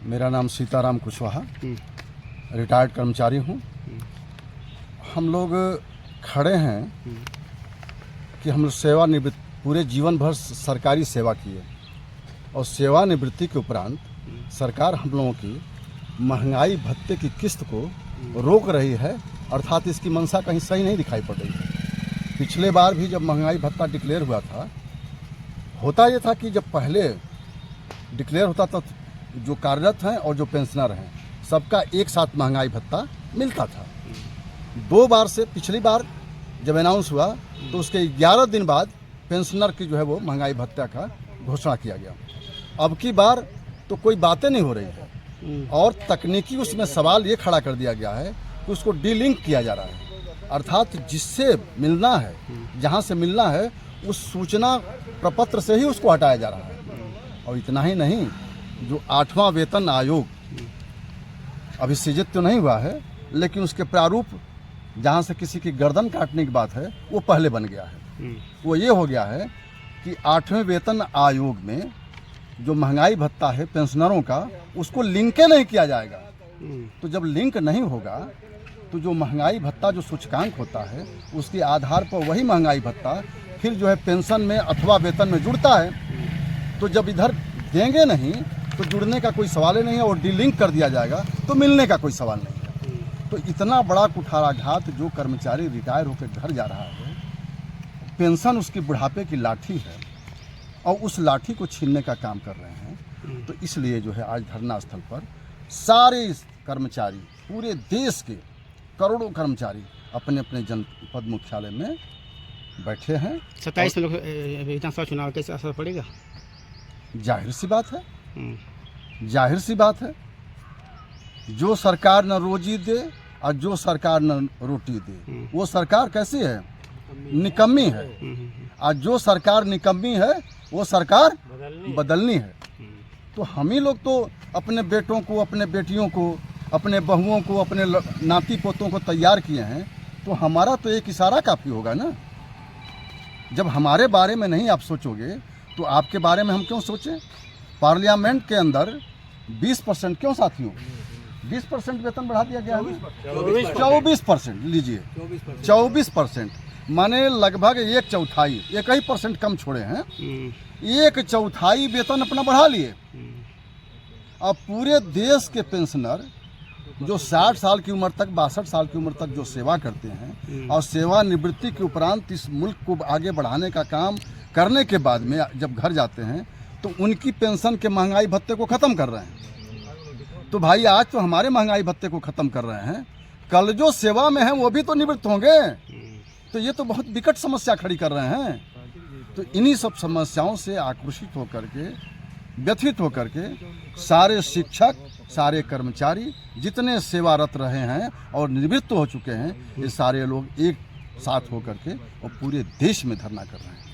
मेरा नाम सीताराम कुशवाहा, रिटायर्ड कर्मचारी हूँ। हम लोग खड़े हैं कि हम लोग सेवानिवृत्त पूरे जीवन भर सरकारी सेवा किए और सेवानिवृत्ति के उपरांत सरकार हम लोगों की महंगाई भत्ते की किस्त को रोक रही है, अर्थात इसकी मंशा कहीं सही नहीं दिखाई पड़ रही है। पिछले बार भी जब महंगाई भत्ता डिक्लेयर हुआ था, होता ये था कि जब पहले डिक्लेयर होता था जो कार्यरत हैं और जो पेंशनर हैं सबका एक साथ महंगाई भत्ता मिलता था। 2 बार से पिछली बार जब अनाउंस हुआ तो उसके 11 दिन बाद पेंशनर की जो है वो महंगाई भत्ता का घोषणा किया गया। अब की बार तो कोई बातें नहीं हो रही है और तकनीकी उसमें सवाल ये खड़ा कर दिया गया है कि उसको डीलिंक किया जा रहा है, अर्थात जिससे मिलना है, जहाँ से मिलना है उस सूचना प्रपत्र से ही उसको हटाया जा रहा है। और इतना ही नहीं, जो 8वां वेतन आयोग अभी सृजित तो नहीं हुआ है, लेकिन उसके प्रारूप जहाँ से किसी की गर्दन काटने की बात है वो पहले बन गया है। वो ये हो गया है कि 8वें वेतन आयोग में जो महंगाई भत्ता है पेंशनरों का, उसको लिंके नहीं किया जाएगा। तो जब लिंक नहीं होगा तो जो महंगाई भत्ता जो सूचकांक होता है उसके आधार पर वही महंगाई भत्ता फिर जो है पेंशन में अथवा वेतन में जुड़ता है। तो जब इधर देंगे नहीं तो जुड़ने का कोई सवाल ही नहीं है और डीलिंक कर दिया जाएगा तो मिलने का कोई सवाल नहीं है। तो इतना बड़ा कुठाराघात जो कर्मचारी रिटायर होकर घर जा रहा है, पेंशन उसकी बुढ़ापे की लाठी है और उस लाठी को छीनने का काम कर रहे हैं। तो इसलिए जो है आज धरना स्थल पर सारे कर्मचारी, पूरे देश के करोड़ों कर्मचारी अपने अपने जनपद मुख्यालय में बैठे हैं। 27 में विधानसभा चुनाव कैसे असर पड़ेगा? जाहिर सी बात है, जाहिर सी बात है। जो सरकार न रोजी दे और जो सरकार न रोटी दे, वो सरकार कैसी है? निकम्मी है। और जो सरकार निकम्मी है वो सरकार बदलनी है। तो हम ही लोग तो अपने बेटों को, अपने बेटियों को, अपने बहुओं को, अपने नाती पोतों को तैयार किए हैं, तो हमारा तो एक इशारा काफ़ी होगा ना। जब हमारे बारे में नहीं आप सोचोगे तो आपके बारे में हम क्यों सोचें? पार्लियामेंट के अंदर 20% क्यों साथियों? 20% वेतन बढ़ा दिया गया है। 24% लीजिए, 24% माने लगभग 1/4, 1% कम छोड़े हैं। 1/4 वेतन अपना बढ़ा लिए। अब पूरे देश के पेंशनर जो 60 साल की उम्र तक, 62 साल की उम्र तक जो सेवा करते हैं और सेवानिवृत्ति के उपरांत इस मुल्क को आगे बढ़ाने का काम करने के बाद में जब घर जाते हैं तो उनकी पेंशन के महंगाई भत्ते को ख़त्म कर रहे हैं। तो भाई आज तो हमारे महंगाई भत्ते को ख़त्म कर रहे हैं, कल जो सेवा में हैं वो भी तो निवृत्त होंगे। तो ये तो बहुत विकट समस्या खड़ी कर रहे हैं। तो इन्हीं सब समस्याओं से आक्रोशित होकर के, व्यथित होकर के सारे शिक्षक, सारे कर्मचारी जितने सेवारत रहे हैं और निवृत्त हो चुके हैं, ये सारे लोग एक साथ होकर के और पूरे देश में धरना कर रहे हैं।